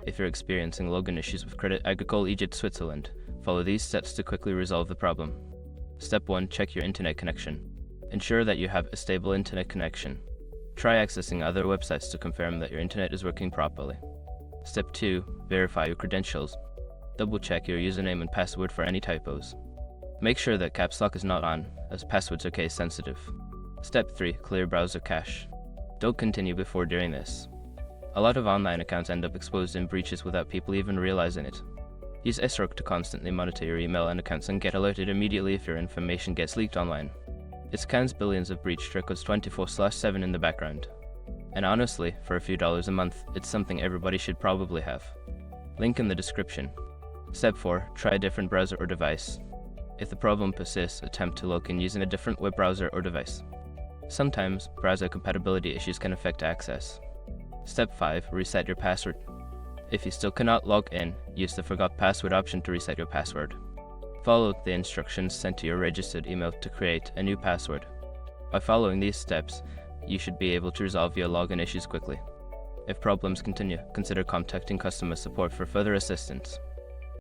If you're experiencing login issues with Credit Agricole Egypt Switzerland, follow these steps to quickly resolve the problem. Step 1. Check your internet connection. Ensure that you have a stable internet connection. Try accessing other websites to confirm that your internet is working properly. Step 2. Verify your credentials. Double-check your username and password for any typos. Make sure that caps lock is not on, as passwords are case sensitive. Step 3. Clear browser cache. Don't continue before doing this. A lot of online accounts end up exposed in breaches without people even realizing it. Use SROC to constantly monitor your email and accounts and get alerted immediately if your information gets leaked online. It scans billions of breach records 24/7 in the background. And honestly, for a few dollars a month, it's something everybody should probably have. Link in the description. Step 4. Try a different browser or device. If the problem persists, attempt to log in using a different web browser or device. Sometimes, browser compatibility issues can affect access. Step 5. Reset your password. If you still cannot log in, use the Forgot Password option to reset your password. Follow the instructions sent to your registered email to create a new password. By following these steps, you should be able to resolve your login issues quickly. If problems continue, consider contacting customer support for further assistance.